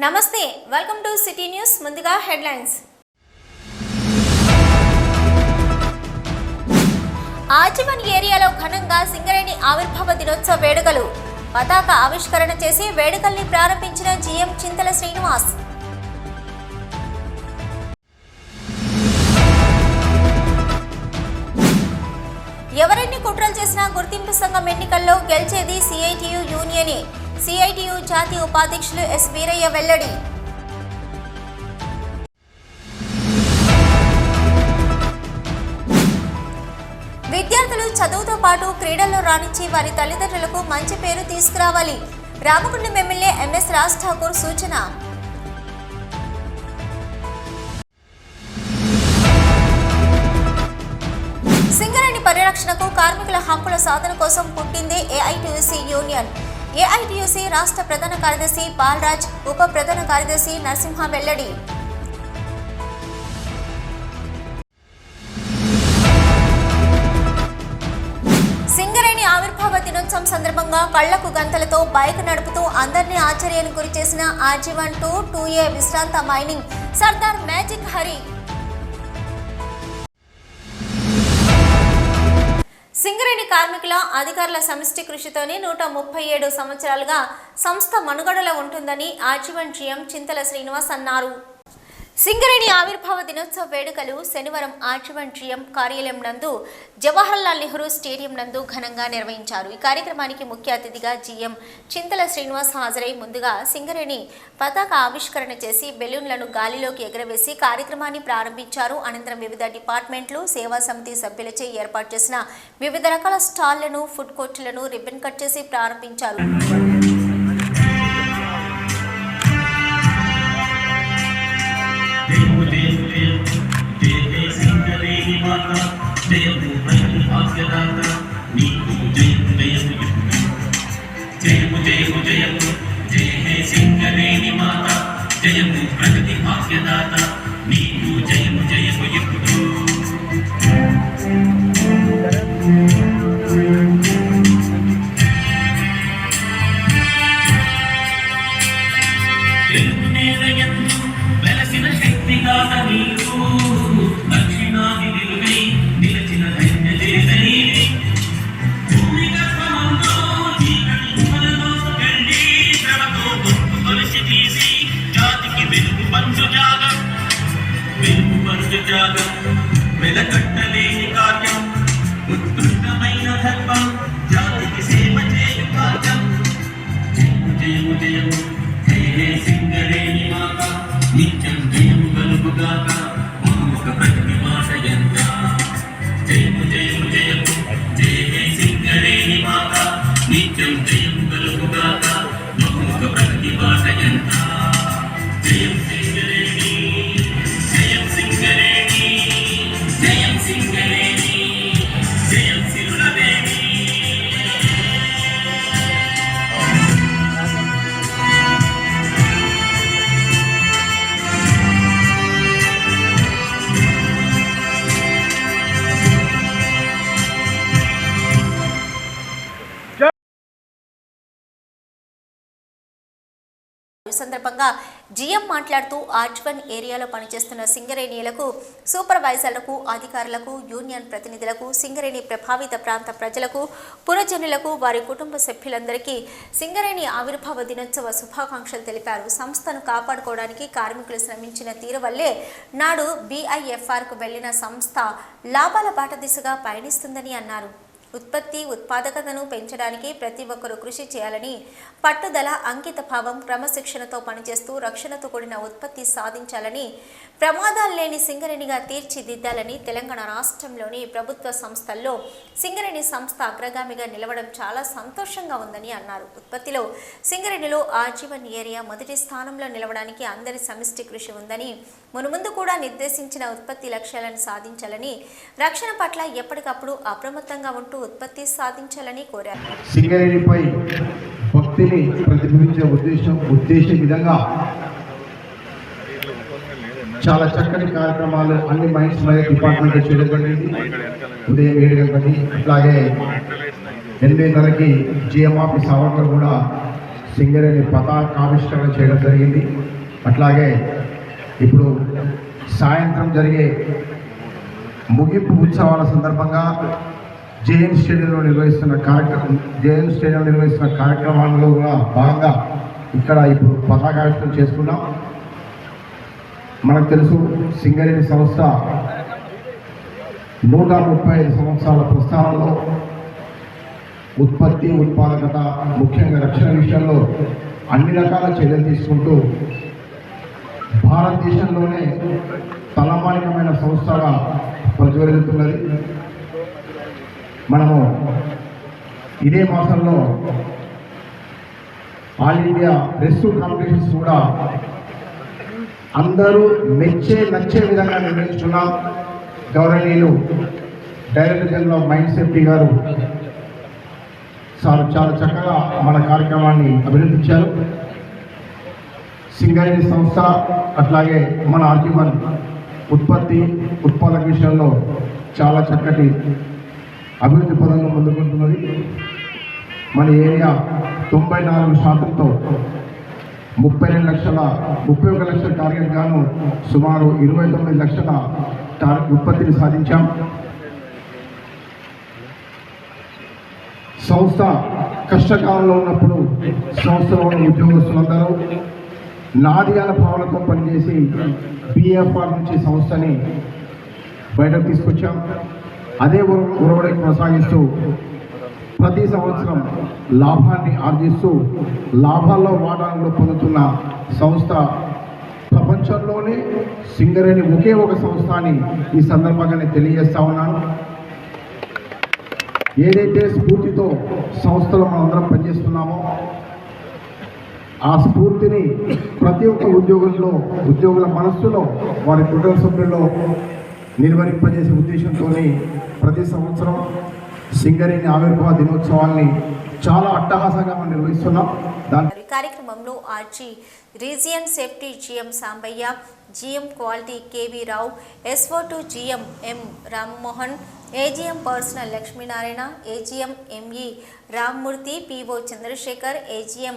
నమస్తే, welcome to city news. ముందుగా headlines. ఆజీవన్ ఏరియాలో ఘనంగా సింగరేణి ఆవిర్భావ దినోత్సవ వేడుకలు. పతాక ఆవిష్కరణ చేసి వేడుకల్ని ప్రారంభించిన జీఎం చింతల శ్రీనివాస్. ఎవరెన్ని కుట్రలు చేసినా గుర్తింపు సంఘం ఎన్నికల్లో గెలిచేది సిఐటియు యూనియనే. సిఐటియు జాతీయ ఉపాధ్యక్షులు ఎస్ వీరయ్య వెల్లడి. విద్యార్థులు చదువుతో పాటు క్రీడల్లో రాణించి వారి తల్లిదండ్రులకు మంచి పేరు తీసుకురావాలి. రామగుండం ఎమ్మెల్యే ఎంఎస్ రాజ్ ఠాకూర్ సూచన. సింగరేణి పరిరక్షణకు కార్మికుల హక్కుల సాధన కోసం పుట్టిందే ఏఐటియుసి యూనియన్. ఏఐటియుసి రాష్ట్ర ప్రధాన కార్యదర్శి బాలరాజ్, ఉప ప్రధాన కార్యదర్శి నరసింహ వెల్లడి. సింగరేణి ఆవిర్భావ దినోత్సవం సందర్భంగా కళ్లకు గంతలతో బైక్ నడుపుతూ అందరినీ ఆశ్చర్యానికి గురి చేసిన ఆజీవన్ 2A విశ్రాంత మైనింగ్ సర్దార్ మ్యాజిక్ హరి. సింగరేణి కార్మికుల అధికారుల సమిష్టి కృషితోనే 137 సంవత్సరాలుగా సంస్థ మనుగడలో ఉంటుందని ఆజీవన్ జీఎం చింతల శ్రీనివాస్ అన్నారు. సింగరేణి ఆవిర్భావ దినోత్సవ వేడుకలు శనివారం ఆజీవన్ జీఎం కార్యాలయం నందు జవహర్లాల్ నెహ్రూ స్టేడియం నందు ఘనంగా నిర్వహించారు. ఈ కార్యక్రమానికి ముఖ్య అతిథిగా జీఎం చింతల శ్రీనివాస్ హాజరై ముందుగా సింగరేణి పతాక ఆవిష్కరణ చేసి బెలూన్లను గాలిలోకి ఎగరవేసి కార్యక్రమాన్ని ప్రారంభించారు. అనంతరం వివిధ డిపార్ట్మెంట్లు, సేవా సమితి సభ్యులచే ఏర్పాటు చేసిన వివిధ రకాల స్టాళ్లను, ఫుడ్ కోర్టులను రిబ్బన్ కట్ చేసి ప్రారంభించారు. వెలకట్టలేని కార్యం, ఉత్కృష్టమైన ధర్మం, జాతికి సేవ చేయు కార్యం. జయము జయము జయము జయ సింగరేణి మాత, నిత్యం జయము కలుగుగాక మమ్ముఖ ప్రతి మాట ఎంత. జయము జయము జయము జయ సింగరేణి మాత, నిత్యం జయము కలుగుగాక మమ్ముఖ ప్రతి మాట ఎంత. జయం సింగరేణి, జయం సింగరేణి, జయం సింగరేణి, జయం సిరులదేవి. ఈ సందర్భంగా జీఎం మాట్లాడుతూ ఆజీవన్ ఏరియాలో పనిచేస్తున్న సింగరేణిలకు, సూపర్వైజర్లకు, అధికారులకు, యూనియన్ ప్రతినిధులకు, సింగరేణి ప్రభావిత ప్రాంత ప్రజలకు, పురజనులకు, వారి కుటుంబ సభ్యులందరికీ సింగరేణి ఆవిర్భావ దినోత్సవ శుభాకాంక్షలు తెలిపారు. సంస్థను కాపాడుకోవడానికి కార్మికులు శ్రమించిన తీరు వల్లే నాడు BIFRకు వెళ్లిన సంస్థ లాభాల బాట దిశగా పయనిస్తుందని అన్నారు. ఉత్పత్తి, ఉత్పాదకతను పెంచడానికి ప్రతి ఒక్కరూ కృషి చేయాలని, పట్టుదల, అంకిత భావం, క్రమశిక్షణతో పనిచేస్తూ రక్షణతో కూడిన ఉత్పత్తి సాధించాలని, ప్రమాదాలు లేని సింగరేణిగా తీర్చిదిద్దాలని తెలంగాణ రాష్ట్రంలోని ప్రభుత్వ సంస్థల్లో సింగరేణి సంస్థ అగ్రగామిగా నిలవడం చాలా సంతోషంగా ఉందని అన్నారు. ఉత్పత్తిలో సింగరేణిలో ఆజీవన్ ఏరియా మొదటి స్థానంలో నిలవడానికి అందరి సమిష్టి కృషి ఉందని, మునుముందు కూడా నిర్దేశించిన ఉత్పత్తి లక్ష్యాలను సాధించాలని, రక్షణ పట్ల ఎప్పటికప్పుడు అప్రమత్తంగా ఉంటూ ఉత్పత్తి సాధించాలని కోరారు. సింగరేణిపై భక్తిని ప్రతిబింబించే ఉద్దేశ విధంగా చాలా చక్కటి కార్యక్రమాలు అన్ని మైన్స్ మరియు డిపార్ట్మెంట్ చేయడం జరిగింది. ఉదయం 7 గంటలకి, అట్లాగే 8:30కి GM ఆఫీస్ అవర్లో కూడా సింగరేణి పతాకావిష్కరణ చేయడం జరిగింది. అట్లాగే ఇప్పుడు సాయంత్రం జరిగే ముగింపు ఉత్సవాల సందర్భంగా జేఎన్ స్టేడియంలో నిర్వహిస్తున్న కార్యక్రమాల్లో కూడా భాగంగా ఇక్కడ ఇప్పుడు పతాకావిష్కరణ చేసుకున్నాం. మనకు తెలుసు సింగరేణి సంస్థ 135 సంవత్సరాల ప్రస్థానంలో ఉత్పత్తి, ఉత్పాదకత, ముఖ్యంగా రక్షణ విషయంలో అన్ని రకాల చర్యలు తీసుకుంటూ భారతదేశంలోనే తలమానికమైన సంస్థగా ప్రజ్వరిల్లుతున్నది. మనము ఇదే మాసంలో ఆల్ ఇండియా రెస్క్యూ కాంపిటీషన్స్ కూడా అందరూ నచ్చే విధంగా నిర్వహించుకున్నాం. గౌరవనీయులు director general of mines safety గారు చాలా చక్కగా మన కార్యక్రమాన్ని అభినందించారు. సింగరేణి సంస్థ అట్లాగే మన ఆర్జీవన్ ఉత్పత్తి, ఉత్పాదక విషయంలో చాలా చక్కటి అభివృద్ధి పదంలో ముందుకుంటున్నది. మన ఏరియా 94% 31 లక్షల టార్గెట్ గాను సుమారు 29 లక్షల ఉత్పత్తిని సాధించాం. సంస్థ కష్టకాలంలో ఉన్నప్పుడు సంస్థలో ఉన్న ఉద్యోగస్తులందరూ నాది అనే భావనతో పనిచేసి బిఎఫ్ఆర్ నుంచి సంస్థని బయటకు తీసుకొచ్చాం. అదే ఉరవడి కొనసాగిస్తూ ప్రతి సంవత్సరం లాభాన్ని ఆర్జిస్తూ లాభాల్లో వాటాను కూడా పొందుతున్న సంస్థ ప్రపంచంలోనే సింగరేణి ఒకే ఒక సంస్థ అని ఈ సందర్భంగా నేను తెలియజేస్తా ఉన్నాను. ఏదైతే స్ఫూర్తితో సంస్థలో మనం అందరం పనిచేస్తున్నామో ఆ స్ఫూర్తిని ప్రతి ఒక్క ఉద్యోగుల మనస్సులో, వారి కుటుంబ సభ్యుల్లో నిర్వహింపజేసే ఉద్దేశంతో ప్రతి సంవత్సరం సింగరేణి ఆవిర్భావ దినోత్సవాన్ని చాలా అట్టహాసంగా మనం నిర్వహిస్తున్నాం. ఈ కార్యక్రమంలో RG region safety GM Sambaiah, GM quality KV రావు, SO2 జిఎం ఎం Rammohan, AGM personal Lakshminarayana, AGM ME Rammurthy, PO Chandrasekhar, AGM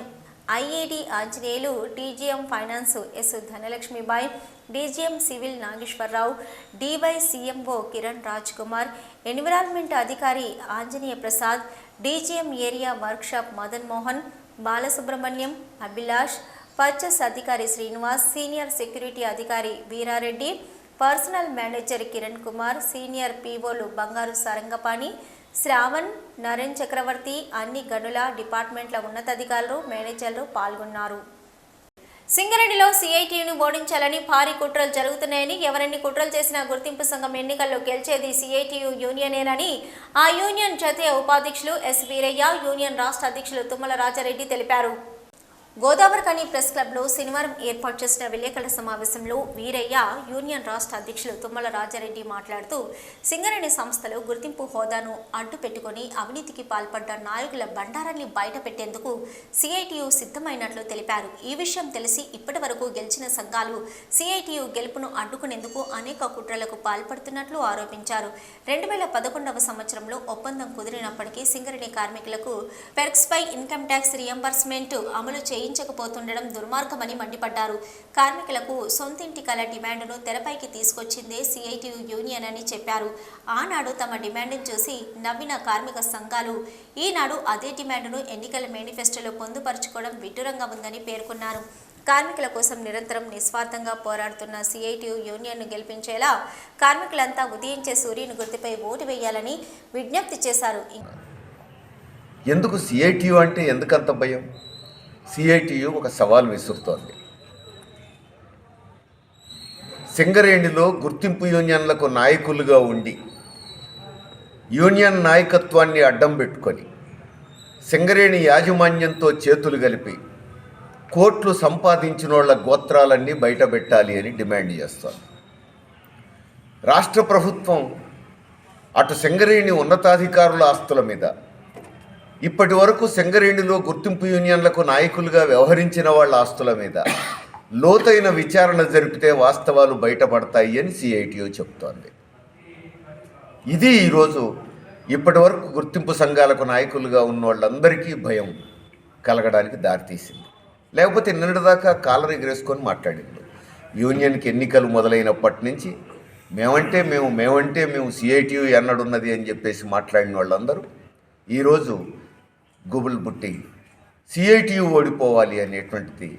ఐఏడి Anjaneyulu, DGM finance yes ధనలక్ష్మిబాయ్, DGM civil Nageswararao, డివైసీఎంఓ Kiran Raj Kumar, environment అధికారి Anjaneya Prasad, DGM area workshop Madan Mohan, Balasubrahmanyam, Abhilash, purchase అధికారి శ్రీనివాస్, సీనియర్ సెక్యూరిటీ అధికారి Veerareddy, personal manager Kiran Kumar, senior పీఓలు బంగారు సారంగపాణి, శ్రావణ్, నరేన్ చక్రవర్తి, అన్ని గనుల డిపార్ట్మెంట్ల ఉన్నతాధికారులు, మేనేజర్లు పాల్గొన్నారు. సింగరేణిలో సిఐటియును ఓడించాలని భారీ కుట్రలు జరుగుతున్నాయని, ఎవరెన్ని కుట్రలు చేసినా గుర్తింపు సంఘం ఎన్నికల్లో గెలిచేది సిఐటియు యూనియనేనని ఆ యూనియన్ జాతీయ ఉపాధ్యక్షులు ఎస్ వీరయ్య, యూనియన్ రాష్ట్ర అధ్యక్షులు తుమ్మల రాజారెడ్డి తెలిపారు. గోదావరిఖని ప్రెస్ క్లబ్లో శనివారం ఏర్పాటు చేసిన విలేకరుల సమావేశంలో వీరయ్య, యూనియన్ రాష్ట్ర అధ్యక్షులు తుమ్మల రాజారెడ్డి మాట్లాడుతూ సింగరేణి సంస్థలో గుర్తింపు హోదాను అడ్డు పెట్టుకుని అవినీతికి పాల్పడ్డ నాయకుల బండారాన్ని బయట పెట్టేందుకు సిఐటియు సిద్ధమైనట్లు తెలిపారు. ఈ విషయం తెలిసి ఇప్పటి వరకు గెలిచిన సంఘాలు సిఐటియు గెలుపును అడ్డుకునేందుకు అనేక కుట్రలకు పాల్పడుతున్నట్లు ఆరోపించారు. 2011వ సంవత్సరంలో ఒప్పందం కుదిరినప్పటికీ సింగరేణి కార్మికులకు పెర్క్స్పై ఇన్కమ్ ట్యాక్స్ రియంబర్స్మెంట్ అమలు చేయించకపోతుండడం దుర్మార్గమని మండిపడ్డారు. కార్మికులకు సొంతింటి కల డిమాండ్ను తెరపైకి తీసుకొచ్చిందే సిఐటియు యూనియన్ అని చెప్పారు. ఆనాడు తమ డిమాండ్ను చూసి నవ్విన కార్మిక సంఘాలు ఈనాడు అదే డిమాండ్ను ఎన్నికల మేనిఫెస్టోలో పొందుపరుచుకోవడం విడ్డూరంగా ఉందని పేర్కొన్నారు. కార్మికుల కోసం నిరంతరం నిస్వార్థంగా పోరాడుతున్న సిఐటియు యూనియన్ను గెలిపించేలా కార్మికులంతా ఉదయించే సూర్యుని గుర్తుపై ఓటు వేయాలని విజ్ఞప్తి చేశారు. ఎందుకు సిఐటియు అంటే ఎందుకంత భయం? సిఐటియు ఒక సవాల్ విసురుతోంది. సింగరేణిలో గుర్తింపు యూనియన్లకు నాయకులుగా ఉండి యూనియన్ నాయకత్వాన్ని అడ్డం పెట్టుకొని సింగరేణి యాజమాన్యంతో చేతులు కలిపి కోట్లు సంపాదించిన వాళ్ళ గోత్రాలన్నీ బయటపెట్టాలి అని డిమాండ్ చేస్తోంది. రాష్ట్ర ప్రభుత్వం అటు సింగరేణి ఉన్నతాధికారుల ఆస్తుల మీద, ఇప్పటి వరకు సింగరేణిలో గుర్తింపు యూనియన్లకు నాయకులుగా వ్యవహరించిన వాళ్ళ ఆస్తుల మీద లోతైన విచారణ జరిపితే వాస్తవాలు బయటపడతాయి అని సిఐటియు చెప్తోంది. ఇది ఈరోజు ఇప్పటి వరకు గుర్తింపు సంఘాలకు నాయకులుగా ఉన్న వాళ్ళందరికీ భయం. కలగడానికి దారితీసింది. లేకపోతే నిన్నటిదాకా కాలర్ ఎగరేసుకొని మాట్లాడింది. యూనియన్కి ఎన్నికలు మొదలైనప్పటి నుంచి మేమంటే మేము సిఐటియు ఎన్నడున్నది అని చెప్పేసి మాట్లాడిన వాళ్ళందరూ ఈరోజు గుబుల్ బుట్టి సిఐటియు ఓడిపోవాలి అనేటువంటిది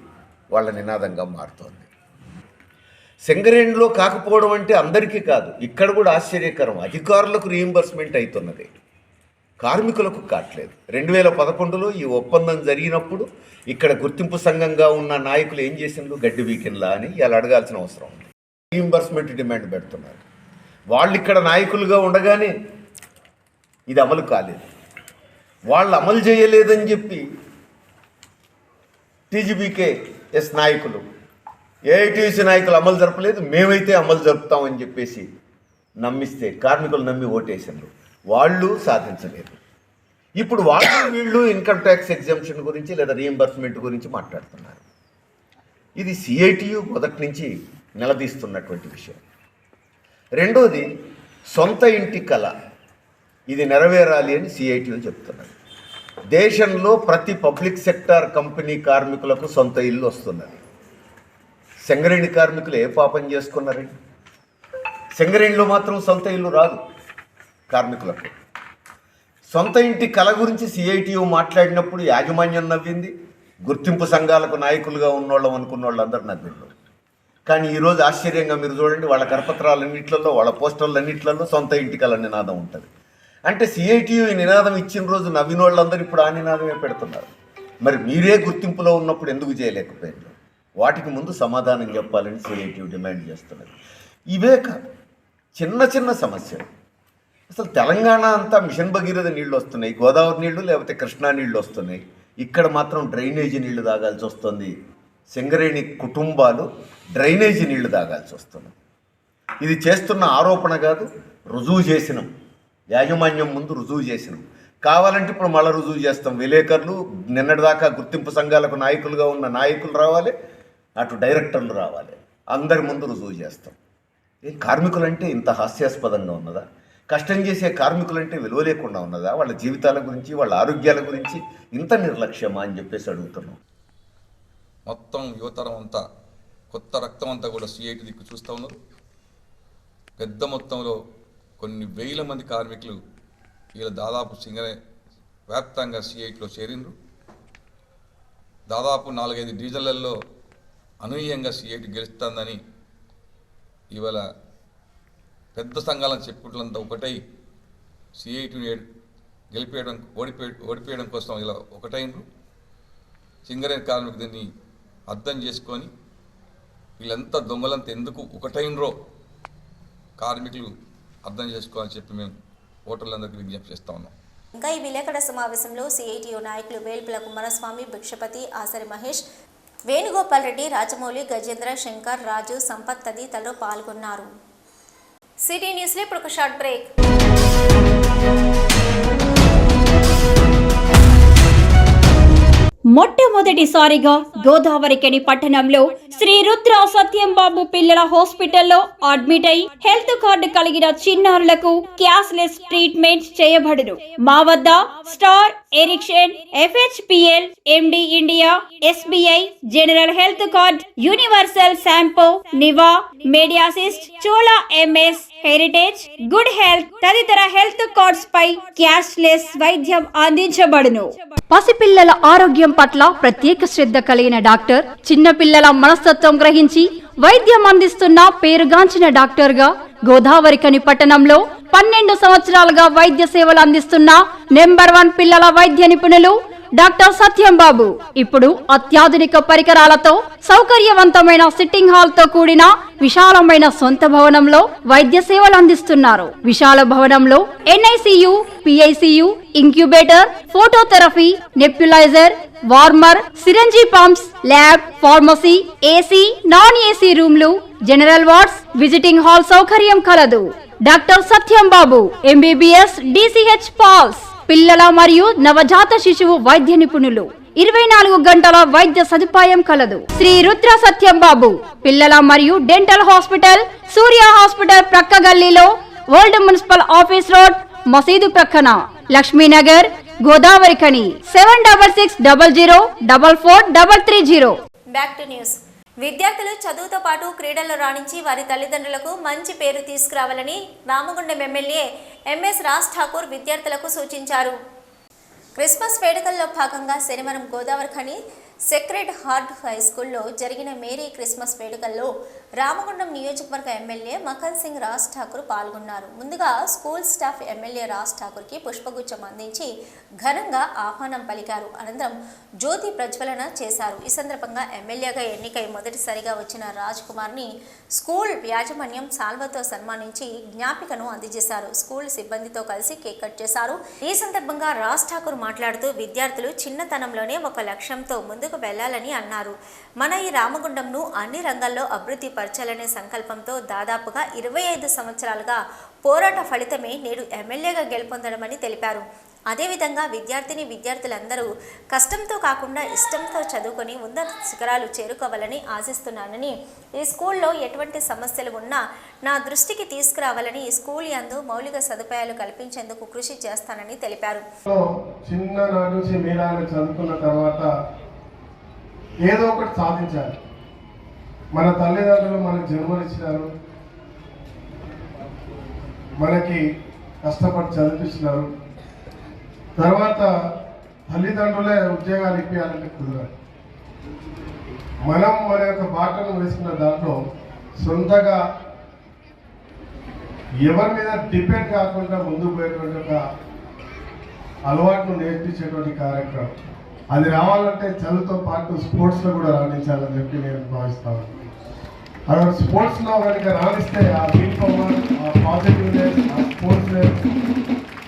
వాళ్ళ నినాదంగా మారుతోంది. సింగరేణిలో కాకపోవడం అంటే అందరికీ కాదు, ఇక్కడ కూడా ఆశ్చర్యకరం. అధికారులకు రీయింబర్స్మెంట్ అవుతున్నది, కార్మికులకు కావట్లేదు. 2011లో ఈ ఒప్పందం జరిగినప్పుడు ఇక్కడ గుర్తింపు సంఘంగా ఉన్న నాయకులు ఏం చేసిండ్రు? గడ్డి వీకెన్లా అని ఇలా అడగాల్సిన అవసరం ఉంది. రీయింబర్స్మెంట్ డిమాండ్ పెడుతున్నారు. వాళ్ళు ఇక్కడ నాయకులుగా ఉండగానే ఇది అమలు కాలేదు. వాళ్ళు అమలు చేయలేదని చెప్పి టీజీబీకేఎస్ నాయకులు, ఏఐటీసీ నాయకులు అమలు జరపలేదు, మేమైతే అమలు జరుపుతామని చెప్పేసి నమ్మిస్తే కార్మికులు నమ్మి ఓటేసినారు. వాళ్ళు సాధించలేదు. ఇప్పుడు వీళ్ళు ఇన్కమ్ ట్యాక్స్ ఎగ్జంప్షన్ గురించి లేదా రీయింబర్స్మెంట్ గురించి మాట్లాడుతున్నారు. ఇది సిఐటియు మొదటి నుంచి నిలదీస్తున్నటువంటి విషయం. రెండోది సొంత ఇంటి కళ, ఇది నెరవేరాలి అని సిఐటియు చెప్తున్నది. దేశంలో ప్రతి పబ్లిక్ సెక్టార్ కంపెనీ కార్మికులకు సొంత ఇల్లు వస్తున్నది. సింగరేణి కార్మికులు ఏ పాపం చేసుకున్నారండి? సింగరేణిలో మాత్రం సొంత ఇల్లు రాదు కార్మికులకు. సొంత ఇంటి కళ గురించి సిఐటియు మాట్లాడినప్పుడు యాజమాన్యం నవ్వింది, గుర్తింపు సంఘాలకు నాయకులుగా ఉన్నోళ్ళం అనుకున్న వాళ్ళందరూ నవ్విండ్రు. కానీ ఈరోజు ఆశ్చర్యంగా మీరు చూడండి, వాళ్ళ కరపత్రాలన్నింటిలో వాళ్ళ పోస్టర్లన్నింటిలో సొంత ఇంటి కళ నినాదం ఉంటుంది. అంటే సిఐటియు ఈ నినాదం ఇచ్చిన రోజు నవ్విన వాళ్ళందరూ ఇప్పుడు ఆ నినాదమే పెడుతున్నారు. మరి మీరే గుర్తింపులో ఉన్నప్పుడు ఎందుకు చేయలేకపోయింది? వాటికి ముందు సమాధానం చెప్పాలని సిఐటియు డిమాండ్ చేస్తున్నది. ఇవే కాదు, చిన్న చిన్న సమస్యలు. అసలు తెలంగాణ అంతా మిషన్ భగీరథ నీళ్ళు వస్తున్నాయి, గోదావరి నీళ్లు లేకపోతే కృష్ణా నీళ్లు వస్తున్నాయి. ఇక్కడ మాత్రం డ్రైనేజీ నీళ్లు తాగాల్సి వస్తుంది. సింగరేణి కుటుంబాలు డ్రైనేజీ నీళ్లు తాగాల్సి వస్తుంది. ఇది చేస్తున్న ఆరోపణ కాదు, రుజువు చేసినాం. యాజమాన్యం ముందు రుజువు చేసినాం. కావాలంటే ఇప్పుడు మళ్ళీ రుజువు చేస్తాం. విలేకరులు, నిన్నటిదాకా గుర్తింపు సంఘాలకు నాయకులుగా ఉన్న నాయకులు రావాలి, అటు డైరెక్టర్లు రావాలి, అందరి ముందు రుజువు చేస్తాం. కార్మికులంటే ఇంత హాస్యాస్పదంగా ఉన్నదా? కష్టం చేసే కార్మికులంటే విలువ లేకుండా ఉన్నదా? వాళ్ళ జీవితాల గురించి, వాళ్ళ ఆరోగ్యాల గురించి ఇంత నిర్లక్ష్యమా అని చెప్పేసి అడుగుతున్నాం. మొత్తం యువతరం అంతా, కొత్త రక్తం అంతా కూడా సిఐటి దిక్కు చూస్తూ ఉన్నారు. పెద్ద మొత్తంలో కొన్ని వేల మంది కార్మికులు ఇలా దాదాపు వ్యాప్తంగా సిఐటిలో చేరిండ్రు. దాదాపు 4-5 డివిజన్లలో అనూహ్యంగా సిఐటి గెలుస్తుందని ఇవాళ పెద్ద సంఘాలను చెప్పుకుంటున్నంత ఒకటై సిఐటిని ఓడిపోయడం కోసం ఇలా ఒకటైనరు. సింగరేణి కార్మికులు దీన్ని అర్థం చేసుకొని వీళ్ళంతా దొంగలంతా ఎందుకు ఒకటైనరో కార్మికులు అర్థం చేసుకోవాలని చెప్పి మేము ఓటర్లందరికీ విజ్ఞప్తి చేస్తూ ఉన్నాం. ఇంకా ఈ విలేకరుల సమావేశంలో సిఐటియు నాయకులు వేల్పుల కుమారస్వామి, భిక్షపతి, ఆసరి మహేష్, వేణుగోపాల్ రెడ్డి, రాజమౌళి, గజేంద్ర, శంకర్, రాజు, సంపత్ తదితరులు పాల్గొన్నారు. సిటీ న్యూస్లో ఇప్పుడు ఒక షార్ట్ బ్రేక్. మొట్టమొదటిసారిగా గోదావరికని పట్టణంలో శ్రీ రుద్ర సత్యంబాబు పిల్లల హాస్పిటల్లో అడ్మిట్ అయి హెల్త్ కార్డు కలిగిన చిన్నారులకు క్యాష్లెస్ ట్రీట్మెంట్ చేయబడును. మా వద్ద Star, Ericson, FHPL, MD India, SBI, general health card, Universal Sompo, Niva, Medi Assist, Chola MS, Heritage, good health తదితర హెల్త్ కార్డ్స్ పై క్యాష్లెస్ వైద్యం అందించబడును. పసిపిల్లల ఆరోగ్యం పట్ల ప్రత్యేక శ్రద్ధ కలిగిన డాక్టర్, చిన్నపిల్లల మనస్తత్వం గ్రహించి వైద్యం అందిస్తున్న పేరుగాంచిన డాక్టర్ గా గోదావరికని పట్టణంలో 12 సంవత్సరాలుగా వైద్య సేవలు అందిస్తున్న నెంబర్ 1 పిల్లల వైద్య నిపుణులు డాక్టర్ సత్యంబాబు ఇప్పుడు అత్యాధునిక పరికరాలతో సౌకర్యవంతమైన సిట్టింగ్ హాల్ తో కూడిన విశాలమైన సొంత భవనంలో వైద్య సేవలు అందిస్తున్నారు. విశాల భవనంలో NICU, PICU, incubator, phototherapy, nebuliser, warmer, syringe pumps, lab, pharmacy, AC, non AC రూమ్లు, జనరల్ వార్డ్స్, విజిటింగ్ హాల్ సౌకర్యం కలదు. Doctor Satyambabu MBBS, DCH PALS, పిల్లల మరియు నవజాత శిశువు వైద్య నిపుణులు, 24 గంటల వైద్య సదుపాయం కలదు. శ్రీ రుద్ర సత్యంబాబు పిల్లల మరియు డెంటల్ హాస్పిటల్, సూర్య హాస్పిటల్ ప్రక్క గల్లీలో, ఓల్డ్ మున్సిపల్ ఆఫీస్ రోడ్, మసీదు ప్రక్కన, Lakshminagar, Godavarikhani 7660044330. Back to news. విద్యార్థులు చదువుతో పాటు క్రీడల్లో రాణించి వారి తల్లిదండ్రులకు మంచి పేరు తీసుకురావాలని రామగుండం ఎమ్మెల్యే ఎంఎస్ రాజ్ ఠాకూర్ విద్యార్థులకు సూచించారు. క్రిస్మస్ వేడుకల్లో భాగంగా శనివారం Godavari Khani sacred heart high స్కూల్లో జరిగిన మేరీ క్రిస్మస్ వేడుకల్లో రామగుండం నియోజకవర్గ ఎమ్మెల్యే మఖన్ సింగ్ రాజ్ ఠాకూర్ పాల్గొన్నారు. ముందుగా స్కూల్ స్టాఫ్ ఎమ్మెల్యే రాజ్ ఠాకూర్కి పుష్పగుచ్చం అందించి ఘనంగా ఆహ్వానం పలికారు. అనంతరం జ్యోతి ప్రజ్వలన చేశారు. ఈ సందర్భంగా ఎమ్మెల్యేగా ఎన్నికై మొదటిసారిగా వచ్చిన రాజ్ కుమార్ని స్కూల్ యాజమాన్యం సాల్వతో సన్మానించి జ్ఞాపికను అందజేశారు. స్కూల్ సిబ్బందితో కలిసి కేక్ కట్ చేశారు. ఈ సందర్భంగా రాజ్ ఠాకూర్ మాట్లాడుతూ విద్యార్థులు చిన్నతనంలోనే ఒక లక్ష్యంతో ముందుకు వెళ్లాలని అన్నారు. మన ఈ రామగుండంను అన్ని రంగాల్లో అభివృద్ధి పరచాలనే సంకల్పంతో దాదాపుగా 25 సంవత్సరాలుగా పోరాట ఫలితమే నేడు ఎమ్మెల్యేగా గెలుపొందడమని తెలిపారు. అదేవిధంగా విద్యార్థులందరూ కష్టంతో కాకుండా ఇష్టంతో చదువుకొని ఉన్నత శిఖరాలు చేరుకోవాలని ఆశిస్తున్నానని, ఈ స్కూల్లో ఎటువంటి సమస్యలు ఉన్నా నా దృష్టికి తీసుకురావాలని, ఈ స్కూల్ యందు మౌలిక సదుపాయాలు కల్పించేందుకు కృషి చేస్తానని తెలిపారు. చిన్ననాటి నుంచి మీరాన్ని చదువుకున్న తర్వాత ఏదో ఒకటి సాధించాలి. మన తల్లిదండ్రులు మనకు జన్మనిచ్చినారు, మనకి కష్టపడి చదివిస్తున్నారు. తర్వాత తల్లిదండ్రులే ఉద్యోగాలు ఇప్పించాలంటే కుదరదు. మనం మన యొక్క బాటను వేసుకున్న దాంట్లో సొంతగా ఎవరి మీద డిపెండ్ కాకుండా ముందుకు పోయేటువంటి ఒక అలవాటును నేర్పించేటువంటి కార్యక్రమం. అది రావాలంటే చదువుతో పాటు స్పోర్ట్స్లో కూడా రాణించాలని చెప్పి నేను భావిస్తాను. అక్కడ స్పోర్ట్స్లో కనుక రాణిస్తే ఆ విల్ పవర్, ఆ పాజిటివ్నెస్, ఆ స్పోర్ట్స్నెస్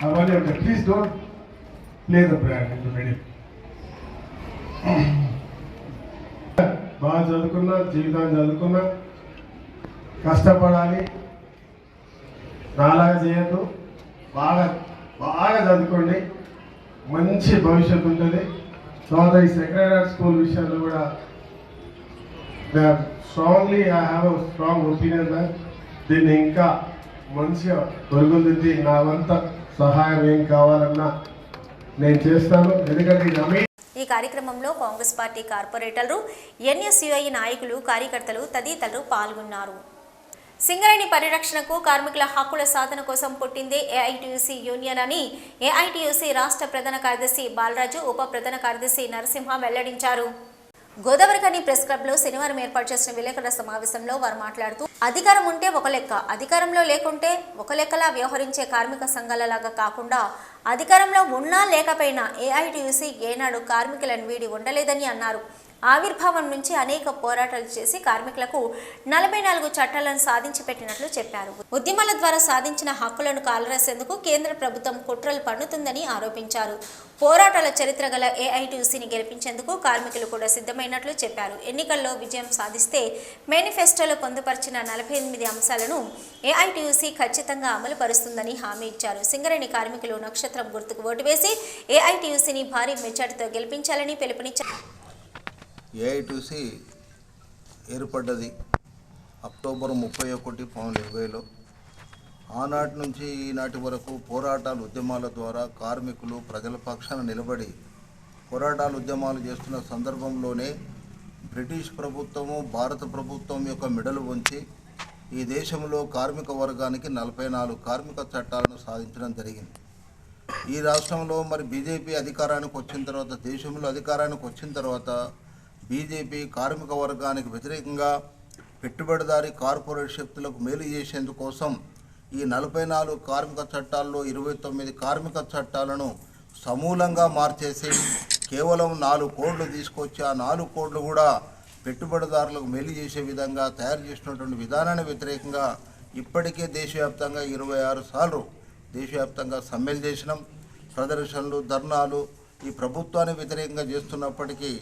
అవన్నీ ఉంటాయి. Please don't play the brand in the middle. బాగా చదువుకున్నా, జీవితాన్ని చదువుకున్నా, కష్టపడాలి, నాలాగా చేయొద్దు. బాగా బాగా చదువుకోండి, మంచి భవిష్యత్తు ఉంటుంది. తర్వాత ఈ సెక్రెడ్ హార్ట్ స్కూల్ విషయాల్లో కూడా strongly I have a strong opinion that దీన్ని ఇంకా మంచిగా పొరుగుంది. నా వంత సహాయం ఏం కావాలన్నా నేను చేస్తాను. ఎందుకంటే ఈ కార్యక్రమంలో కాంగ్రెస్ పార్టీ కార్పొరేటర్లు, ఎన్ఎస్యుఐ నాయకులు, కార్యకర్తలు తదితరులు పాల్గొన్నారు. సింగరేణి పరిరక్షణకు, కార్మికుల హక్కుల సాధన కోసం పుట్టిందే ఏఐటీయూసీ యూనియన్ అని ఏఐటీయూసీ రాష్ట్ర ప్రధాన కార్యదర్శి బాలరాజు, ఉప ప్రధాన కార్యదర్శి నరసింహ వెల్లడించారు. గోదావరి ఖని ప్రెస్ క్లబ్లో శనివారం ఏర్పాటు చేసిన విలేకరుల సమావేశంలో వారు మాట్లాడుతూ, అధికారం ఉంటే ఒక లెక్క, అధికారంలో లేకుంటే ఒక లెక్కలా వ్యవహరించే కార్మిక సంఘాలలాగా కాకుండా అధికారంలో ఉన్నా లేకపోయినా ఏఐటీయూసీ ఏనాడు కార్మికులను వీడి ఉండలేదని అన్నారు. ఆవిర్భావం నుంచి అనేక పోరాటాలు చేసి కార్మికులకు 44 చట్టాలను సాధించి పెట్టినట్లు చెప్పారు. ఉద్యమాల ద్వారా సాధించిన హక్కులను కాలరాసేందుకు కేంద్ర ప్రభుత్వం కుట్రలు పన్నుతుందని ఆరోపించారు. పోరాటాల చరిత్ర గల ఏఐటీయూసీని గెలిపించేందుకు కార్మికులు కూడా సిద్ధమైనట్లు చెప్పారు. ఎన్నికల్లో విజయం సాధిస్తే మేనిఫెస్టోలో పొందుపరిచిన 48 అంశాలను ఏఐటీయూసీ ఖచ్చితంగా అమలు పరుస్తుందని హామీ ఇచ్చారు. సింగరేణి కార్మికులు నక్షత్రం గుర్తుకు ఓటు వేసి ఏఐటీయూసీని భారీ మెజార్టీతో గెలిపించాలని పిలుపునిచ్చారు. ఏఐటీసీ ఏర్పడ్డది అక్టోబర్ 31, 2020లో. ఆనాటి నుంచి ఈనాటి వరకు పోరాటాలు, ఉద్యమాల ద్వారా కార్మికులు ప్రజల పక్షాన నిలబడి పోరాటాలు, ఉద్యమాలు చేస్తున్న సందర్భంలోనే బ్రిటిష్ ప్రభుత్వము, భారత ప్రభుత్వం యొక్క మెడలు వంచి ఈ దేశంలో కార్మిక వర్గానికి 44 కార్మిక చట్టాలను సాధించడం జరిగింది. ఈ రాష్ట్రంలో మరి బీజేపీ అధికారానికి వచ్చిన తర్వాత, దేశంలో అధికారానికి వచ్చిన తర్వాత బీజేపీ కార్మిక వర్గానికి వ్యతిరేకంగా పెట్టుబడిదారీ కార్పొరేట్ శక్తులకు మేలు చేసేందుకోసం ఈ 44 కార్మిక చట్టాల్లో 29 కార్మిక చట్టాలను సమూలంగా మార్చేసి కేవలం 4 కోడ్లు తీసుకొచ్చి ఆ 4 కోడ్లు కూడా పెట్టుబడిదారులకు మేలు చేసే విధంగా తయారు చేసినటువంటి విధానానికి వ్యతిరేకంగా ఇప్పటికే దేశవ్యాప్తంగా 26 సార్లు దేశవ్యాప్తంగా సమ్మెలు చేసినాం. ప్రదర్శనలు, ధర్నాలు ఈ ప్రభుత్వానికి వ్యతిరేకంగా చేస్తున్నప్పటికీ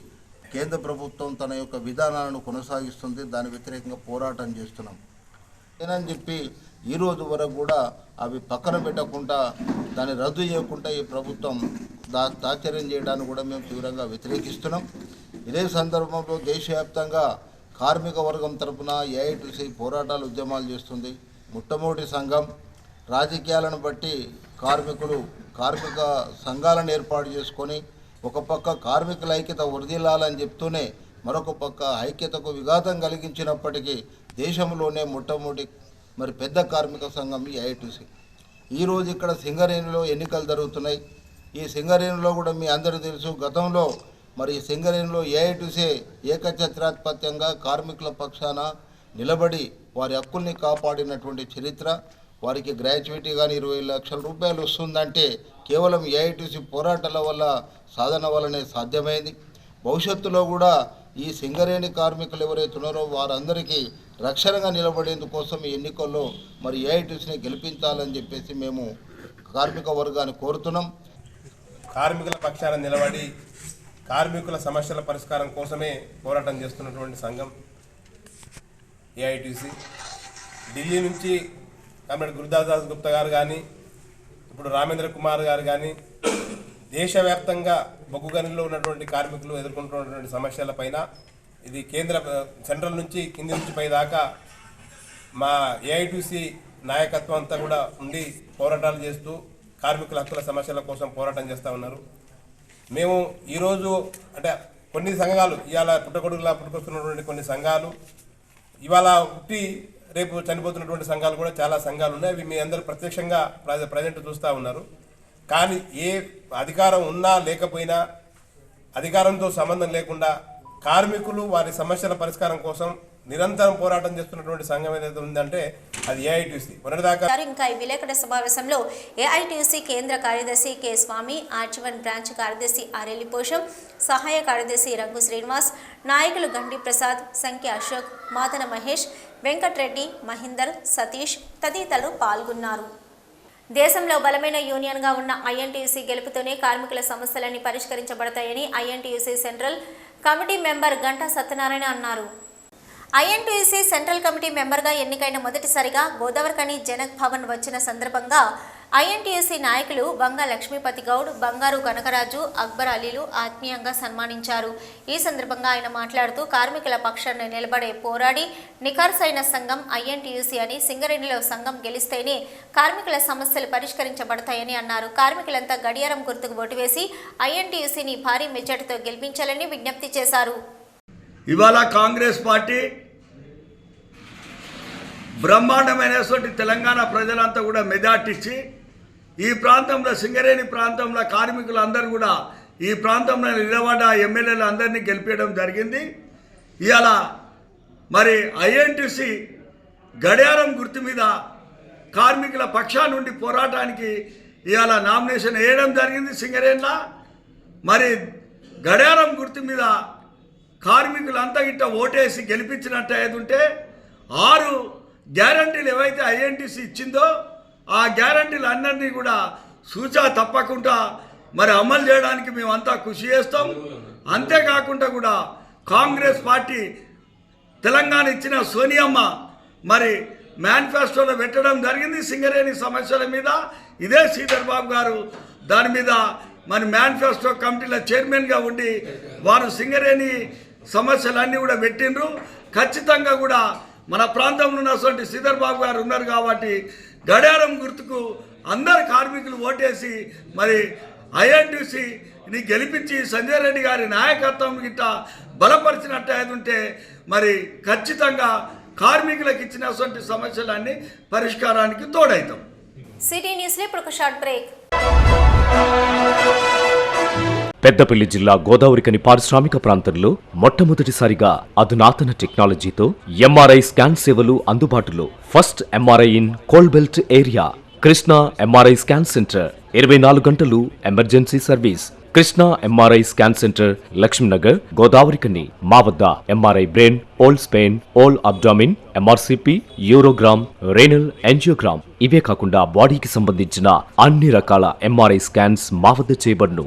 కేంద్ర ప్రభుత్వం తన యొక్క విధానాలను కొనసాగిస్తుంది. దాని వ్యతిరేకంగా పోరాటం చేస్తున్నాం ఏనని చెప్పి ఈరోజు వరకు కూడా అవి పక్కన పెట్టకుండా, దాన్ని రద్దు చేయకుండా ఈ ప్రభుత్వం తాత్పర్యం చేయడానికి కూడా మేము తీవ్రంగా వ్యతిరేకిస్తున్నాం. ఇదే సందర్భంలో దేశవ్యాప్తంగా కార్మిక వర్గం తరఫున ఏఐటీసీ పోరాటాలు, ఉద్యమాలు చేస్తుంది. మొట్టమొదటి సంఘం. రాజకీయాలను బట్టి కార్మికులు కార్మిక సంఘాలను ఏర్పాటు చేసుకొని ఒక పక్క కార్మికుల ఐక్యత వృద్ధిల్లాలని చెప్తూనే మరొక పక్క ఐక్యతకు విఘాతం కలిగించినప్పటికీ దేశంలోనే మొట్టమొదటి మరి పెద్ద కార్మిక సంఘం ఈ ఏఐటీసీ. ఈరోజు ఇక్కడ సింగరేణిలో ఎన్నికలు జరుగుతున్నాయి. ఈ సింగరేణిలో కూడా మీ అందరికీ తెలుసు, గతంలో మరి సింగరేణిలో ఏఐటీసీ ఏకఛత్రాధిపత్యంగా కార్మికుల పక్షాన నిలబడి వారి హక్కుల్ని కాపాడినటువంటి చరిత్ర. వారికి గ్రాడ్యుయేటీ కానీ 20 లక్షల రూపాయలు వస్తుందంటే కేవలం ఏఐటీసీ పోరాటాల వల్ల సాధన వల్లనే సాధ్యమైంది. భవిష్యత్తులో కూడా ఈ సింగరేణి కార్మికులు ఎవరైతే ఉన్నారో వారందరికీ రక్షణగా నిలబడేందుకోసం ఈ ఎన్నికల్లో మరి ఏఐటీసీని గెలిపించాలని చెప్పేసి మేము కార్మిక వర్గాన్ని కోరుతున్నాం. కార్మికుల పక్షాన నిలబడి కార్మికుల సమస్యల పరిష్కారం కోసమే పోరాటం చేస్తున్నటువంటి సంఘం ఏఐటీసీ. ఢిల్లీ నుంచి కామ్రేడ్ గురుదాస్ గుప్తా గారు కానీ, ఇప్పుడు రామేంద్ర కుమార్ గారు కానీ దేశవ్యాప్తంగా బొగ్గు గనుల్లో ఉన్నటువంటి కార్మికులు ఎదుర్కొంటున్నటువంటి సమస్యలపైన ఇది సెంట్రల్ నుంచి కింది నుంచి పై దాకా మా ఏఐటీసీ నాయకత్వం అంతా కూడా ఉండి పోరాటాలు చేస్తూ కార్మికుల హక్కుల సమస్యల కోసం పోరాటం చేస్తూ ఉన్నారు. మేము ఈరోజు అంటే కొన్ని సంఘాలు ఇవాళ పుట్టగొడుగులా పుట్టుకొస్తున్నటువంటి కొన్ని సంఘాలు, ఇవాళ పుట్టి రేపు చనిపోతున్నటువంటి సంఘాలు కూడా చాలా సంఘాలు ఉన్నాయి. అవి మీ అందరూ ప్రత్యక్షంగా ప్రజెంట్ చూస్తూ ఉన్నారు. కానీ ఏ అధికారం ఉన్నా లేకపోయినా అధికారంతో సంబంధం లేకుండా కార్మికులు వారి సమస్యల పరిష్కారం కోసం నిరంతరం పోరాటం చేస్తున్నటువంటి సంఘం ఏదైతే ఉందంటే అది ఏఐటీసీ. మొన్నటిదాకా ఇంకా ఈ విలేకరుల సమావేశంలో ఏఐటీసీ కేంద్ర కార్యదర్శి కె స్వామి, ఆర్జీవన్ బ్రాంచ్ కార్యదర్శి ఆర్ఎల్లి పోషం, సహాయ కార్యదర్శి రంగు శ్రీనివాస్, నాయకులు గండి ప్రసాద్, సంఖ్య అశోక్, మాదన మహేష్, వెంకట్రెడ్డి, మహేందర్, సతీష్ తదితరులు పాల్గొన్నారు. దేశంలో బలమైన యూనియన్గా ఉన్న ఐఎన్టీయూసీ గెలుపుతోనే కార్మికుల సమస్యలన్నీ పరిష్కరించబడతాయని INTUC central committee member Ganta Satyanarayana అన్నారు. ఐఎన్టీయూసీ సెంట్రల్ కమిటీ మెంబర్గా ఎన్నికైన మొదటిసారిగా గోదావరికని జనక్ భవన్ వచ్చిన సందర్భంగా ఐఎన్టీయూసీ నాయకులు బంగా లక్ష్మీపతి గౌడ్, బంగారు కనకరాజు, అక్బర్ అలీలు ఆత్మీయంగా సన్మానించారు. ఈ సందర్భంగా ఆయన మాట్లాడుతూ కార్మికుల పక్షాన్ని నిలబడే పోరాడి నిఖార్సైన సంఘం ఐఎన్టీయూసీ అని, సింగరేణిలో సంఘం గెలిస్తేనే కార్మికుల సమస్యలు పరిష్కరించబడతాయని అన్నారు. కార్మికులంతా గడియారం గుర్తుకు ఓటు వేసి ఐఎన్టీయూసీని భారీ మెజార్టీతో గెలిపించాలని విజ్ఞప్తి చేశారు. ఇవాళ కాంగ్రెస్ పార్టీ బ్రహ్మాండమైనటువంటి తెలంగాణ ప్రజలంతా కూడా మెజార్టీ ఇచ్చి ఈ ప్రాంతంలో సింగరేణి ప్రాంతంలో కార్మికులందరూ కూడా ఈ ప్రాంతంలో నిలబడ్డ ఎమ్మెల్యేలు అందరినీ గెలిపించడం జరిగింది. ఇవాళ మరి ఐఎన్టీసీ గడియారం గుర్తు మీద కార్మికుల పక్షా నుండి పోరాటానికి ఇవాళ నామినేషన్ వేయడం జరిగింది. సింగరేణిలో మరి గడియారం గుర్తు మీద కార్మికులంతా గిట్ట ఓటేసి గెలిపించినట్టు అయ్యేదుంటే 6 గ్యారంటీలు ఏవైతే ఐఎన్టీసీ ఇచ్చిందో ఆ గ్యారంటీలు అందరినీ కూడా సూచా తప్పకుండా మరి అమలు చేయడానికి మేమంతా కృషి చేస్తాం. అంతేకాకుండా కూడా కాంగ్రెస్ పార్టీ తెలంగాణ ఇచ్చిన సోనియమ్మ మరి మేనిఫెస్టోలో పెట్టడం జరిగింది సింగరేణి సమస్యల మీద. ఇదే శ్రీధర్ బాబు గారు దాని మీద మరి మేనిఫెస్టో కమిటీల చైర్మన్గా ఉండి వారు సింగరేణి సమస్యలన్నీ కూడా పెట్టిండ్రు. ఖచ్చితంగా కూడా మన ప్రాంతంలో ఉన్నటువంటి శ్రీధర్ బాబు గారు ఉన్నారు కాబట్టి గడియారం గుర్తుకు అందరు కార్మికులు ఓటేసి మరి ఐఎన్టీయూసీని గెలిపించి సంజయ్ రెడ్డి గారి నాయకత్వం గిట్ట బలపరిచినట్టు అయ్యేదుంటే మరి ఖచ్చితంగా కార్మికులకు ఇచ్చినటువంటి సమస్యలన్నీ పరిష్కారానికి తోడవుతాం. సిటీ న్యూస్లో ఇప్పుడు ఒక షార్ట్ బ్రేక్. పెద్దపల్లి జిల్లా గోదావరికని పారిశ్రామిక ప్రాంతంలో మొట్టమొదటిసారిగా అధునాతన టెక్నాలజీతో ఎంఆర్ఐ స్కాన్ సేవలు అందుబాటులో. First MRI in coal belt area. Krishna MRI scan centre 24 గంటలు emergency service. Krishna MRI scan centre, Lakshmi Nagar, Godavarikhani. మా వద్ద MRI brain, whole spine, whole abdomen, MRCP, urogram, renal angiogram, ఇవే కాకుండా బాడీకి సంబంధించిన అన్ని రకాల ఎంఆర్ఐ స్కాన్స్ మా వద్ద చేయబడును.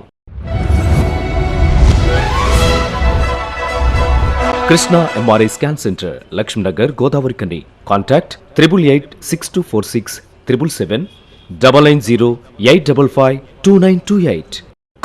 Krishna MRI scan centre, Lakshmi Nagar, Godavarikhani. Contact 8886246777 99085552928.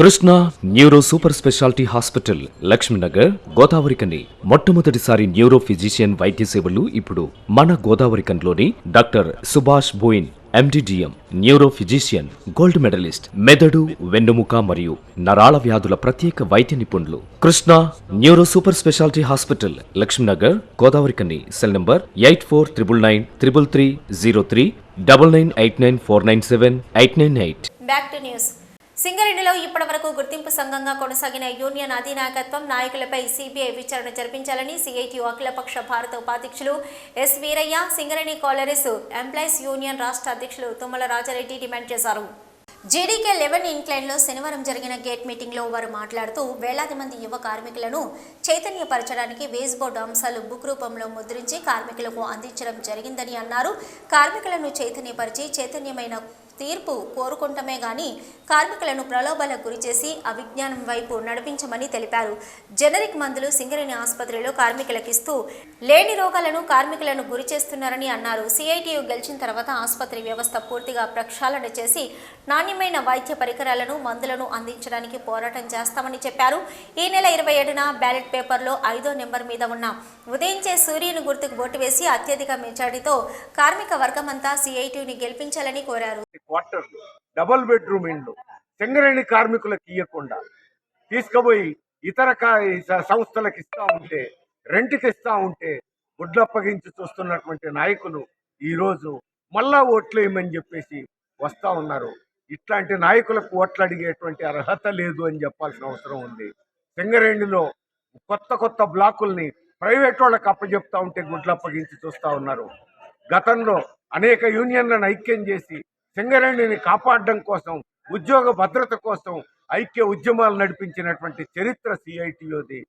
Krishna neuro super speciality hospital Lakshminagar Godavarikhani మొట్టమొదటిసారి న్యూరో ఫిజిషియన్ వైద్య సేవలు ఇప్పుడు మన గోదావరికన్లోని doctor Subhash Boin MD DM neuro physician gold medalist మెదడు వెన్నుముక మరియు నరాల వ్యాధుల ప్రత్యేక వైద్య నిపుణులు Krishna neuro super speciality hospital Lakshminagar Godavarikhani cell number 84993303 9989497898. Back to news. సింగరేణిలో ఇప్పటివరకు గుర్తింపు సంఘంగా కొనసాగిన యూనియన్ అధినాయకత్వం నాయకులపై సిబిఐ విచారణ జరిపించాలని సిఐటియు అఖిలపక్ష భారత ఉపాధ్యక్షులు S Veeraiah, Singareni collieries employees union రాష్ట్ర అధ్యక్షులు తుమ్మల రాజారెడ్డి డిమాండ్ చేశారు. జీడీకే 11 ఇంక్లైన్లో శనివారం జరిగిన గేట్ మీటింగ్లో వారు మాట్లాడుతూ వేలాది మంది యువ కార్మికులను చైతన్యపరచడానికి వేజ్ బోర్డు అంశాలు బుక్ రూపంలో ముద్రించి కార్మికులకు అందించడం జరిగిందని అన్నారు. కార్మికులను చైతన్యపరిచి చైతన్యమైన తీర్పు కోరుకుంటమే గాని కార్మికులను ప్రలోభాలకు గురిచేసి అవిజ్ఞానం వైపు నడిపించమని తెలిపారు. జనరిక్ మందులు సింగరేణి ఆసుపత్రిలో కార్మికులకు ఇస్తూ లేని రోగాలను కార్మికులను గురి చేస్తున్నారని అన్నారు. సిఐటియు గెలిచిన తర్వాత ఆసుపత్రి వ్యవస్థ పూర్తిగా ప్రక్షాళన చేసి నాణ్యమైన వైద్య పరికరాలను మందులను అందించడానికి పోరాటం చేస్తామని చెప్పారు. ఈ నెల 27న బ్యాలెట్ పేపర్లో 5వ నెంబర్ మీద ఉన్న ఉదయించే సూర్యుని గుర్తుకు ఓటు వేసి అత్యధిక మెజారిటీతో కార్మిక వర్గమంతా సిఐటియుని గెలిపించాలని కోరారు. క్వార్టర్లు, డబుల్ బెడ్రూమ్ ఇండ్లు సింగరేణి కార్మికులకు ఇవ్వకుండా తీసుకుపోయి ఇతర సంస్థలకు ఇస్తా ఉంటే, రెంట్కి ఇస్తా ఉంటే గుడ్లప్పగించి చూస్తున్నటువంటి నాయకులు ఈరోజు మళ్ళా ఓట్లు వేయమని చెప్పేసి వస్తూ ఉన్నారు. ఇట్లాంటి నాయకులకు ఓట్లు అడిగేటువంటి అర్హత లేదు అని చెప్పాల్సిన అవసరం ఉంది. సింగరేణిలో కొత్త బ్లాకుల్ని ప్రైవేట్ వాళ్ళకి అప్పచెప్తా ఉంటే గుడ్లప్పగించి చూస్తూ ఉన్నారు. గతంలో అనేక యూనియన్లను ఐక్యం చేసి సింగరేణిని కాపాడడం కోసం, ఉద్యోగ భద్రత కోసం ఐక్య ఉద్యమాలు నడిపించినటువంటి చరిత్ర సిఐటియుది.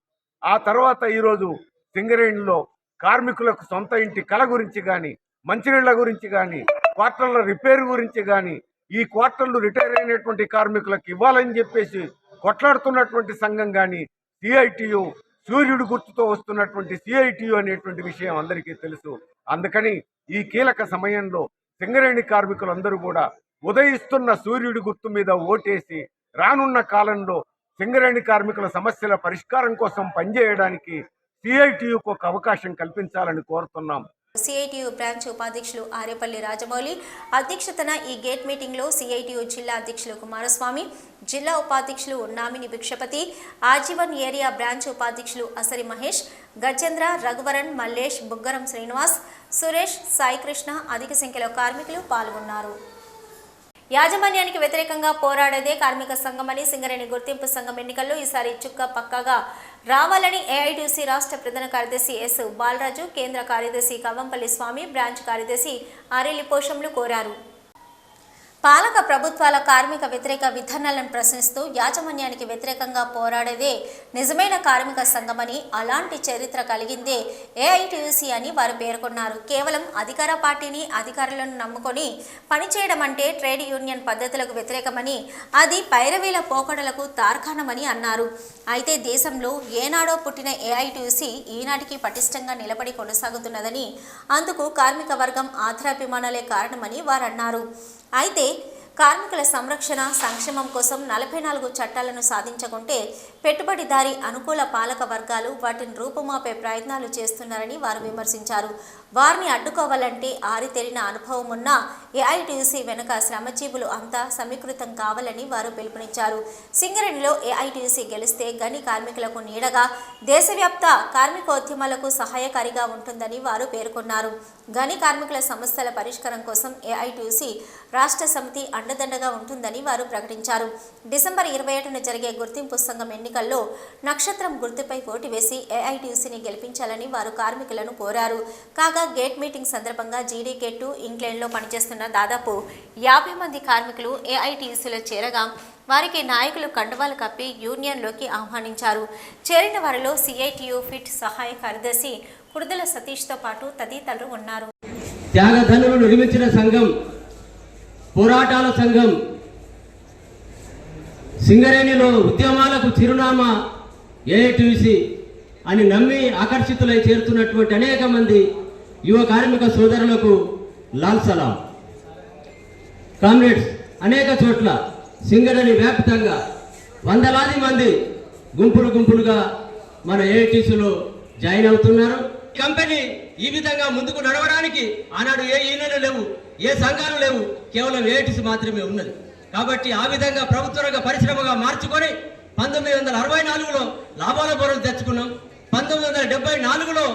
ఆ తర్వాత ఈరోజు సింగరేణిలో కార్మికులకు సొంత ఇంటి కళ గురించి కానీ, మంచినీళ్ల గురించి కానీ, క్వార్టర్ల రిపేర్ గురించి కానీ, ఈ క్వార్టర్లు రిటైర్ అయినటువంటి కార్మికులకు ఇవ్వాలని చెప్పేసి కొట్లాడుతున్నటువంటి సంఘం కానీ సిఐటియు, సూర్యుడు గుర్తుతో వస్తున్నటువంటి సిఐటియు అనేటువంటి విషయం అందరికీ తెలుసు. అందుకని ఈ కీలక సమయంలో సింగరేణి కార్మికులందరూ కూడా ఉదయిస్తున్న సూర్యుడి గుర్తు మీద ఓటేసి రానున్న కాలంలో సింగరేణి కార్మికుల సమస్యల పరిష్కారం కోసం పనిచేయడానికి సిఐటియుకు ఒక అవకాశం కల్పించాలని కోరుతున్నాం. సిఐటియు బ్రాంచ్ ఉపాధ్యక్షులు ఆరేపల్లి రాజమౌళి అధ్యక్షతన ఈ గేట్ మీటింగ్లో సిఐటియు జిల్లా అధ్యక్షులు కుమారస్వామి, జిల్లా ఉపాధ్యక్షులు నామిని భిక్షపతి, ఆజీవన్ ఏరియా బ్రాంచ్ ఉపాధ్యక్షులు అసరి మహేష్, గజేంద్ర, రఘువరన్, మల్లేష్, బుగ్గరం శ్రీనివాస్, సురేష్, సాయికృష్ణ అధిక సంఖ్యలో కార్మికులు పాల్గొన్నారు. యాజమాన్యానికి వ్యతిరేకంగా పోరాడేదే కార్మిక సంఘమని సింగరేణి గుర్తింపు సంఘం ఎన్నికల్లో ఈసారి చుక్క పక్కగా రావాలని ఏఐటీసీ రాష్ట్ర ప్రధాన కార్యదర్శి ఎస్ బాలరాజు, కేంద్ర కార్యదర్శి కవంపల్లి స్వామి, బ్రాంచ్ కార్యదర్శి ఆరేలి పోషంలు కోరారు. పాలక ప్రభుత్వాల కార్మిక వ్యతిరేక విధానాలను ప్రశ్నిస్తూ యాజమాన్యానికి వ్యతిరేకంగా పోరాడేదే నిజమైన కార్మిక సంఘమని, అలాంటి చరిత్ర కలిగిందే ఏఐటీయూసీ అని వారు పేర్కొన్నారు. కేవలం అధికార పార్టీని, అధికారులను నమ్ముకొని పనిచేయడం అంటే ట్రేడ్ యూనియన్ పద్ధతులకు వ్యతిరేకమని, అది పైరవీల పోకడలకు తార్కాణమని అన్నారు. అయితే దేశంలో ఏనాడో పుట్టిన ఏఐటీయూసీ ఈనాటికి పటిష్టంగా నిలబడి కొనసాగుతున్నదని, అందుకు కార్మిక వర్గం ఆధారాభిమానాలే కారణమని వారు అన్నారు. అయితే కార్మికుల సంరక్షణ, సంక్షేమం కోసం 44 చట్టాలను సాధించకుంటే పెట్టుబడిదారీ అనుకూల పాలక వర్గాలు వాటిని రూపుమాపే ప్రయత్నాలు చేస్తున్నారని వారు విమర్శించారు. వారిని అడ్డుకోవాలంటే ఆరితేరిన అనుభవం ఉన్న ఏఐటీయూసీ వెనుక శ్రమజీవులు అంతా సమీకృతం కావాలని వారు పిలుపునిచ్చారు. సింగరేణిలో ఏఐటీయూసీ గెలిస్తే గని కార్మికులకు నీడగా, దేశవ్యాప్త కార్మికోద్యమాలకు సహాయకారిగా ఉంటుందని వారు పేర్కొన్నారు. గని కార్మికుల సమస్యల పరిష్కారం కోసం ఏఐటీయూసీ రాష్ట్ర సమితి అండదండగా ఉంటుందని వారు ప్రకటించారు. డిసెంబర్ 27న జరిగే గుర్తింపు సంఘం ఎన్నికల్లో నక్షత్రం గుర్తుపై ఓటు వేసి ఏఐటీయూసీని గెలిపించాలని వారు కార్మికులను కోరారు. కాగా గేట్ మీటింగ్ సందర్భంగా జీడీకే 2 ఇంగ్లాండ్లో పనిచేస్తున్న దాదాపు 50 మంది కార్మికులు ఏఐటీయూసీలో చేరగా వారికి నాయకులు కండువాలు కప్పి యూనియన్లోకి ఆహ్వానించారు. చేరిన వారిలో సిఐటియు ఫిట్ సహాయ కార్యదర్శి కుర్దల సతీష్తో పాటు తదితరులు ఉన్నారు. త్యాగధనులు నిర్మించిన సంఘం, పోరాటాల సంఘం, సింగరేణిలో ఉద్యమాలకు చిరునామా ఏఐటీయూసీ అని నమ్మి ఆకర్షితులై చేరుతున్నటువంటి అనేక మంది యువ కార్మిక సోదరులకు లాల్ సలాం. కామ్రేడ్స్, అనేక చోట్ల సింగరేణి వ్యాప్తంగా వందలాది మంది గుంపులుగా మన ఏఐటీసీలో జాయిన్ అవుతున్నారు. కంపెనీ ఈ విధంగా ముందుకు నడవడానికి ఆనాడు ఏ యూనియన్లు లేవు, ఏ సంఘాలు లేవు, కేవలం ఏఐటీసీ మాత్రమే ఉన్నది. కాబట్టి ఆ విధంగా ప్రభుత్వ రంగ పరిశ్రమగా మార్చుకొని 1964లో లాభాల బోర్డు తెచ్చుకున్నాం. 1974లో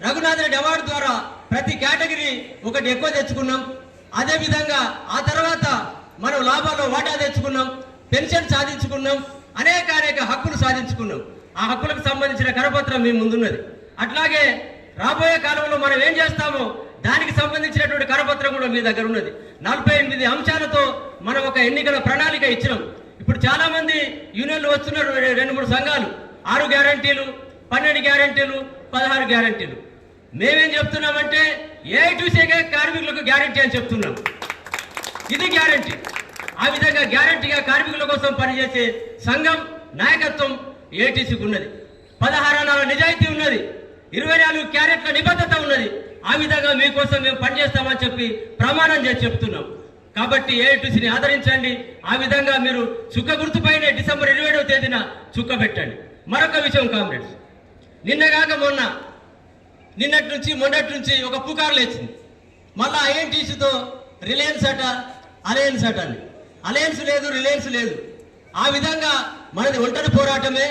రఘునాథ్ రెడ్డి అవార్డు ద్వారా ప్రతి కేటగిరీ ఒకటి ఎక్కువ తెచ్చుకున్నాం. అదేవిధంగా ఆ తర్వాత మనం లాభాల్లో వాటా తెచ్చుకున్నాం, పెన్షన్ సాధించుకున్నాం, అనేక హక్కులు సాధించుకున్నాం. ఆ హక్కులకు సంబంధించిన కరపత్రం మీ ముందున్నది. అట్లాగే రాబోయే కాలంలో మనం ఏం చేస్తామో దానికి సంబంధించినటువంటి కరపత్రం కూడా మీ దగ్గర ఉన్నది. 48 అంశాలతో మనం ఒక ఎన్నికల ప్రణాళిక ఇచ్చినాం. ఇప్పుడు చాలా మంది యూనియన్లు వస్తున్నారు, 2-3 సంఘాలు, 6 గ్యారంటీలు, 12 గ్యారంటీలు, 16 గ్యారంటీలు. మేమేం చెప్తున్నామంటే ఏఐటీసీకే కార్మికులకు గ్యారంటీ అని చెప్తున్నాం. ఇది గ్యారంటీ. ఆ విధంగా గ్యారంటీగా కార్మికుల కోసం పనిచేసే సంఘం నాయకత్వం ఏఐటీసీకి ఉన్నది. 16 అణాల నిజాయితీ ఉన్నది, 24 క్యారెట్ల నిబద్ధత ఉన్నది. ఆ విధంగా మీకోసం మేము పనిచేస్తామని చెప్పి ప్రమాణం చేసి చెప్తున్నాం. కాబట్టి ఏఐటీసీని ఆదరించండి. ఆ విధంగా మీరు చుక్క గుర్తుపైనే డిసెంబర్ 27వ తేదీన చుక్క పెట్టండి. మరొక విషయం కామ్రేడ్స్, నిన్నగాక నిన్నటి నుంచి మొన్నటి నుంచి ఒక పుకారు లేచింది. మళ్ళా ఐఎన్టీసీతో రిలయన్స్ అట, అలయన్స్ అట అని. అలయన్స్ లేదు, రిలయన్స్ లేదు. ఆ విధంగా మనది ఒంటరి పోరాటమే,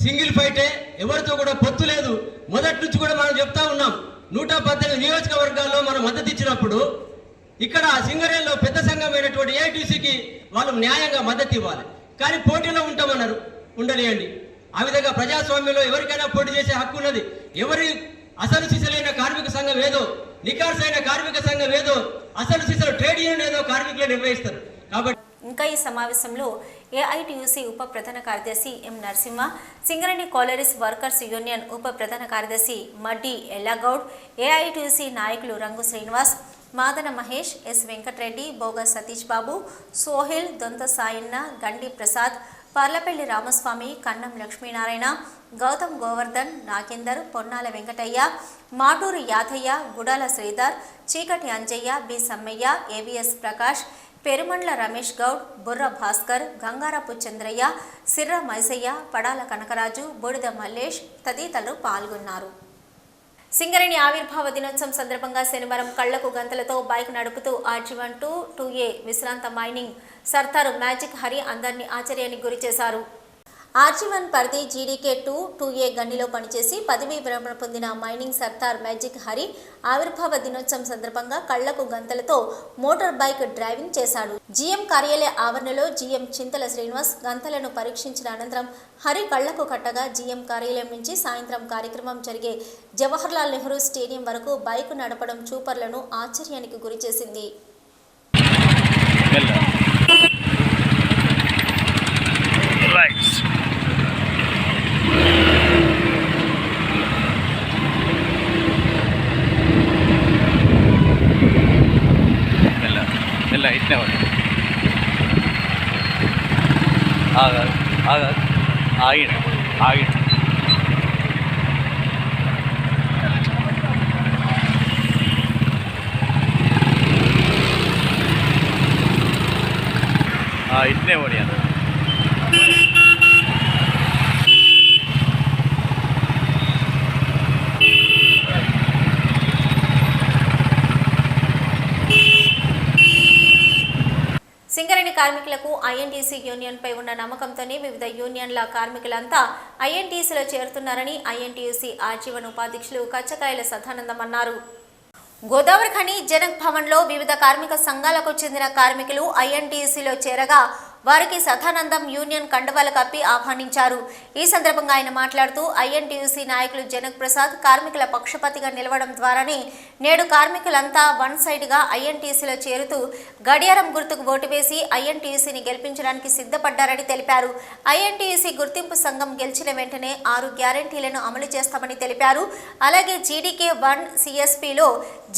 సింగిల్ ఫైటే, ఎవరితో కూడా పొత్తు లేదు. మొదటి నుంచి కూడా మనం చెప్తా ఉన్నాం. 118 నియోజకవర్గాల్లో మనం మద్దతు ఇచ్చినప్పుడు ఇక్కడ సింగరేణిలో పెద్ద సంఘమైనటువంటి ఏఐటీసీకి వాళ్ళు న్యాయంగా మద్దతు ఇవ్వాలి. కానీ పోటీలో ఉంటామన్నారు, ఉండనియండి. ఆ విధంగా ప్రజాస్వామ్యంలో ఎవరికైనా పోటీ చేసే హక్కు ఉన్నది. ఎవరి అసలు సిసలైన కార్మిక సంఘం ఏదో, నికార్సైన కార్మిక సంఘం ఏదో, అసలు సిసలు ట్రేడ్ యూనియన్ ఏదో కార్మికులు నిర్వహిస్తారు. కాబట్టి ఇంకా ఈ సమావేశంలో ఏఐటీయూసీ ఉప ప్రధాన కార్యదర్శి ఎం Narasimha, Singareni collieries workers union ఉప ప్రధాన కార్యదర్శి మడ్డి ఎల్లాగౌడ్, ఏఐటీయూసీ నాయకులు రంగు శ్రీనివాస్, మాదన మహేష్, ఎస్ వెంకటరెడ్డి, బోగ సతీష్ బాబు, సోహిల్, దొంత సాయన్న, గండి ప్రసాద్, పర్లపల్లి రామస్వామి, కన్నం లక్ష్మీనారాయణ, గౌతమ్ గోవర్ధన్, నాగేందర్, పొన్నాల వెంకటయ్య, మాటూరు యాదయ్య, గుడాల శ్రీధర్, చీకటి అంజయ్య, బి సమ్మయ్య, ఏవిఎస్ ప్రకాష్, పెరుమండ్ల రమేష్ గౌడ్, బుర్ర భాస్కర్, గంగారపు చంద్రయ్య, సిర్ర మైసయ్య, పడాల కనకరాజు, బొడిద మల్లేష్ తదితరులు పాల్గొన్నారు. సింగరేణి ఆవిర్భావ దినోత్సవం సందర్భంగా శనివారం కళ్లకు గంతలతో బైక్ నడుపుతూ ఆర్జీవన్ 2A విశ్రాంత మైనింగ్ సర్దార్ మ్యాజిక్ హరి అందరినీ ఆశ్చర్యానికి గురి చేశారు. ఆర్జీవన్ పరిధి జీడీకే 2A గన్నిలో పనిచేసి పదవీ విరమణ పొందిన మైనింగ్ సర్దార్ మ్యాజిక్ హరి ఆవిర్భావ దినోత్సవం సందర్భంగా కళ్లకు గంతలతో మోటార్ బైక్ డ్రైవింగ్ చేశాడు. జీఎం కార్యాలయ ఆవరణలో జీఎం చింతల శ్రీనివాస్ గంతలను పరీక్షించిన అనంతరం హరి కళ్లకు కట్టగా జీఎం కార్యాలయం నుంచి సాయంత్రం కార్యక్రమం జరిగే జవహర్లాల్ నెహ్రూ స్టేడియం వరకు బైక్ నడపడం చూపర్లను ఆశ్చర్యానికి గురిచేసింది. इतने बढ़िया సింగరేణి కార్మికులకు ఐఎన్టీసీ యూనియన్పై ఉన్న నమ్మకంతోనే వివిధ యూనియన్ల కార్మికులంతా ఐఎన్టీసీలో చేరుతున్నారని ఐఎన్టీయూసీ ఆజీవన్ ఉపాధ్యక్షులు కచ్చకాయల సదానందం అన్నారు. గోదావరి ఖని జనక్ భవన్లో వివిధ కార్మిక సంఘాలకు చెందిన కార్మికులు ఐఎన్టీయూసీలో చేరగా వారికి సదానందం యూనియన్ కండవాలు కప్పి ఆహ్వానించారు. ఈ సందర్భంగా ఆయన మాట్లాడుతూ ఐఎన్టీయూసీ నాయకులు జనక్ ప్రసాద్ కార్మికుల పక్షపాతిగా నిలవడం ద్వారానే నేడు కార్మికులంతా వన్ సైడ్గా ఐఎన్టీయూసీలో చేరుతూ గడియారం గుర్తుకు ఓటు వేసి ఐఎన్టీయూసీని గెలిపించడానికి సిద్ధపడ్డారని తెలిపారు. ఐఎన్టీయూసీ గుర్తింపు సంఘం గెలిచిన వెంటనే 6 గ్యారంటీలను అమలు చేస్తామని తెలిపారు. అలాగే జీడీకే 1 సిఎస్పిలో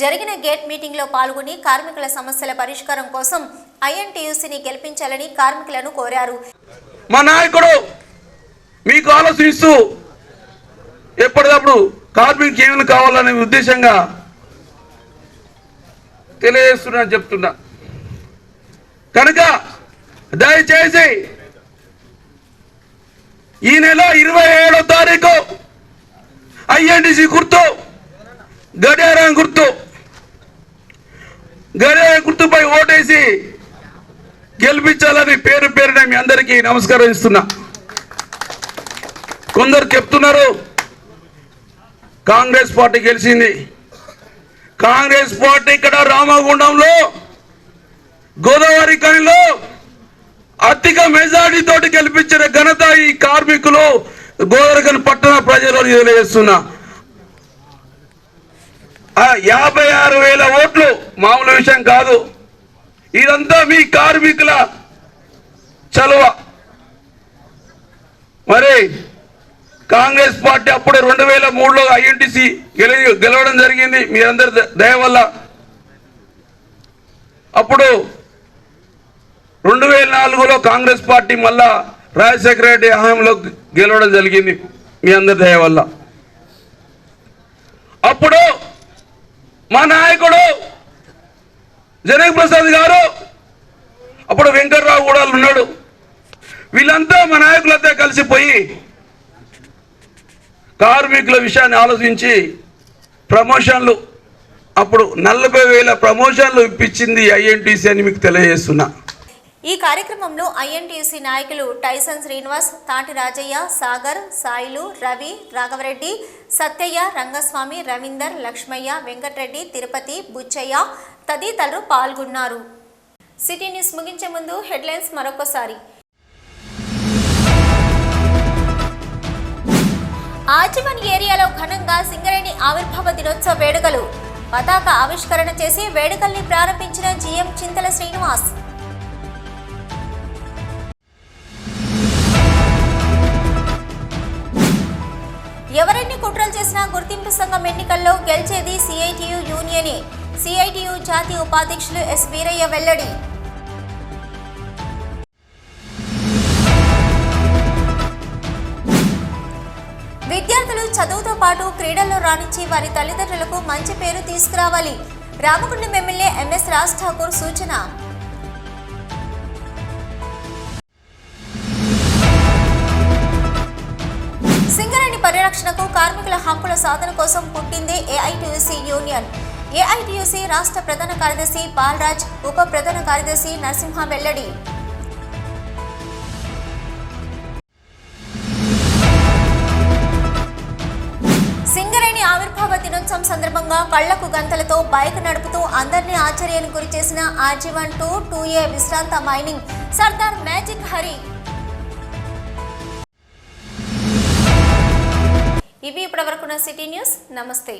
జరిగిన గేట్ మీటింగ్లో పాల్గొని కార్మికుల సమస్యల పరిష్కారం కోసం ఐఎన్టీయూసీని గెలిపించాలని కార్మికులను కోరారు. మా నాయకుడు మీకు ఆలోచిస్తూ ఎప్పటికప్పుడు కార్మిక జీవనం కావాలనే ఉద్దేశంగా తెలియజేస్తున్నా చెప్తున్నా. కనుక దయచేసి ఈ నెల 27వ తారీఖు ఐఎన్టీసీ గుర్తు గడియారం గుర్తుపై ఓటేసి గెలిపించాలని పేరు పేరున మీ అందరికీ నమస్కరిస్తున్నా. కొందరు చెప్తున్నారు కాంగ్రెస్ పార్టీ గెలిచింది. కాంగ్రెస్ పార్టీ ఇక్కడ రామగుండంలో గోదావరి కనిలో అధిక మెజార్టీ తోటి గెలిపించిన ఘనత ఈ కార్మికులు గోదావరి పట్టణ ప్రజలు తెలియజేస్తున్నా. 56,000 ఓట్లు మామూలు విషయం కాదు. ఇదంతా మీ కార్మికుల చలువ. మరి కాంగ్రెస్ పార్టీ అప్పుడు 2003లో ఐఎన్టీసీ గెలవడం జరిగింది మీ అందరి దయ వల్ల. అప్పుడు 2004లో కాంగ్రెస్ పార్టీ మళ్ళా రాజశేఖర రెడ్డి హయాంలో గెలవడం జరిగింది మీ అందరి దయ వల్ల. అప్పుడు మా నాయకుడు జనక్ ప్రసాద్ గారు, అప్పుడు వెంకట్రావు కూడా ఉన్నాడు. వీళ్ళంతా మా నాయకులంతా కలిసిపోయి కార్మికుల విషయాన్ని ఆలోచించి ప్రమోషన్లు, అప్పుడు 40,000 ప్రమోషన్లు ఇప్పించింది ఐఎన్టీసీ అని మీకు తెలియజేస్తున్నా. ఈ కార్యక్రమంలో ఐఎన్టీయూసీ నాయకులు టైసన్ శ్రీనివాస్, తాటి రాజయ్య, సాగర్, సాయిలు, రవి, రాఘవరెడ్డి, సత్యయ్య, రంగస్వామి, రవీందర్, లక్ష్మయ్య, వెంకటరెడ్డి, తిరుపతి, బుచ్చయ్య తదితరులు పాల్గొన్నారు. సిటీ న్యూస్ ముగించే ముందు హెడ్లైన్స్ మరొకసారి. ఆజీవన్ ఏరియాలో ఘనంగా సింగరేణి ఆవిర్భావ దినోత్సవ వేడుకలు. పతాక ఆవిష్కరణ చేసి వేడుకల్ని ప్రారంభించిన జీఎం చింతల శ్రీనివాస్. ఎవరెన్ని కుట్రలు చేసినా గుర్తింపు సంఘం ఎన్నికల్లో గెలిచేది సిఐటియు యూనియనే. సిఐటియు జాతీయ ఉపాధ్యక్షులు ఎస్ వీరయ్య వెల్లడి. విద్యార్థులు చదువుతో పాటు క్రీడల్లో రాణించి వారి తల్లిదండ్రులకు మంచి పేరు తీసుకురావాలి. రామగుండం ఎమ్మెల్యే ఎంఎస్ రాజ్ ఠాకూర్ సూచన. సింగరేణి పరిరక్షణకు, కార్మికుల హక్కుల సాధన కోసం పుట్టిందే ఏఐటీయూసీ యూనియన్. ఏఐటీయూసీ రాష్ట్ర ప్రధాన కార్యదర్శి బాలరాజ్, ఉప ప్రధాన కార్యదర్శి నరసింహ వెల్లడి. సింగరేణి ఆవిర్భావ దినోత్సవం సందర్భంగా కళ్లకు గంతలతో బైక్ నడుపుతూ అందరినీ ఆశ్చర్యానికి గురి చేసిన ఆజీవన్ 2A విశ్రాంత మైనింగ్ సర్దార్ మ్యాజిక్ హరి. ఇవి ఇప్పటివరకున్న సిటీ న్యూస్. నమస్తే.